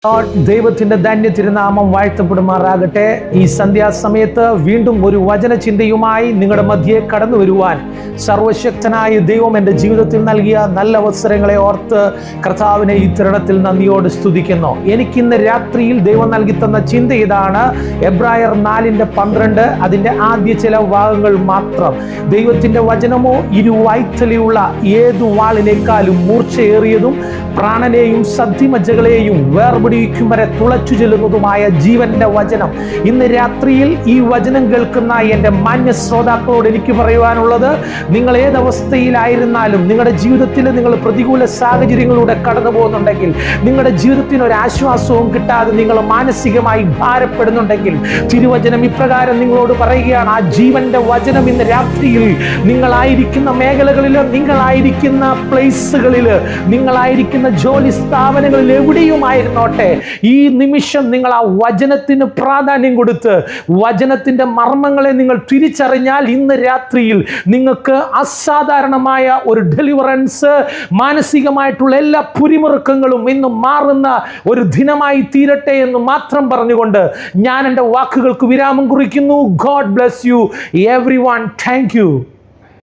ദൈവത്തിന്റെ ധന്യ തിരുനാമം വാഴ്ത്തപ്പെടുമാറാകട്ടെ. ഈ സന്ധ്യാസമയത്ത് വീണ്ടും ഒരു വചന ചിന്തയുമായി നിങ്ങളുടെ മധ്യേ കടന്നു വരുവാൻ സർവശക്തനായ ദൈവം എൻ്റെ ജീവിതത്തിൽ നൽകിയ നല്ല അവസരങ്ങളെ ഓർത്ത് കർത്താവിനെ ഈ തരുണത്തിൽ നന്ദിയോട് സ്തുതിക്കുന്നു. എനിക്കിന്ന് രാത്രിയിൽ ദൈവം നൽകി തന്ന ചിന്ത ഇതാണ്. എബ്രായർ 4:12 അതിൻ്റെ ആദ്യ ചില ഭാഗങ്ങൾ മാത്രം. ദൈവത്തിന്റെ വചനമോ ഇരുവായ്ത്തലയുള്ള ഏതു വാളിനേക്കാളും മൂർച്ചയേറിയതും പ്രാണനെയും സദ്ധിമജ്ജകളെയും വേർപിടിക്കും വരെ തുളച്ചു ചെല്ലുന്നതുമായ ജീവന്റെ വചനം. ഇന്ന് രാത്രിയിൽ ഈ വചനം കേൾക്കുന്ന എൻ്റെ മാന്യ ശ്രോതാക്കളോട് എനിക്ക് പറയുവാനുള്ളത്, നിങ്ങൾ ഏതവസ്ഥയിലായിരുന്നാലും, നിങ്ങളുടെ ജീവിതത്തിൽ നിങ്ങൾ പ്രതികൂല സാഹചര്യങ്ങളിലൂടെ കടന്നു പോകുന്നുണ്ടെങ്കിൽ, നിങ്ങളുടെ ജീവിതത്തിന് ഒരു ആശ്വാസവും കിട്ടാതെ നിങ്ങൾ മാനസികമായി ഭാരപ്പെടുന്നുണ്ടെങ്കിൽ, തിരുവചനം ഇപ്രകാരം നിങ്ങളോട് പറയുകയാണ്. ആ ജീവന്റെ വചനം ഇന്ന് രാത്രിയിൽ നിങ്ങളായിരിക്കുന്ന മേഖലകളിൽ, നിങ്ങളായിരിക്കുന്ന പ്ലേസുകളിൽ, നിങ്ങളായിരിക്കുന്ന ജോലി സ്ഥാപനങ്ങളിൽ എവിടെയുമായിരുന്നോട്ടെ, ഈ നിമിഷം നിങ്ങൾ ആ വചനത്തിന് പ്രാധാന്യം കൊടുത്ത് വചനത്തിന്റെ മർമ്മങ്ങളെ നിങ്ങൾ തിരിച്ചറിഞ്ഞാൽ ഇന്ന് രാത്രിയിൽ നിങ്ങൾക്ക് അസാധാരണമായ ഒരു ഡെലിവറൻസ്, മാനസികമായിട്ടുള്ള എല്ലാ പുരിമുറുക്കങ്ങളും ഇന്ന് മാറുന്ന ഒരു ദിനമായി തീരട്ടെ എന്ന് മാത്രം പറഞ്ഞുകൊണ്ട് ഞാൻ എൻ്റെ വാക്കുകൾക്ക് വിരാമം കുറിക്കുന്നു. God bless you everyone. Thank you.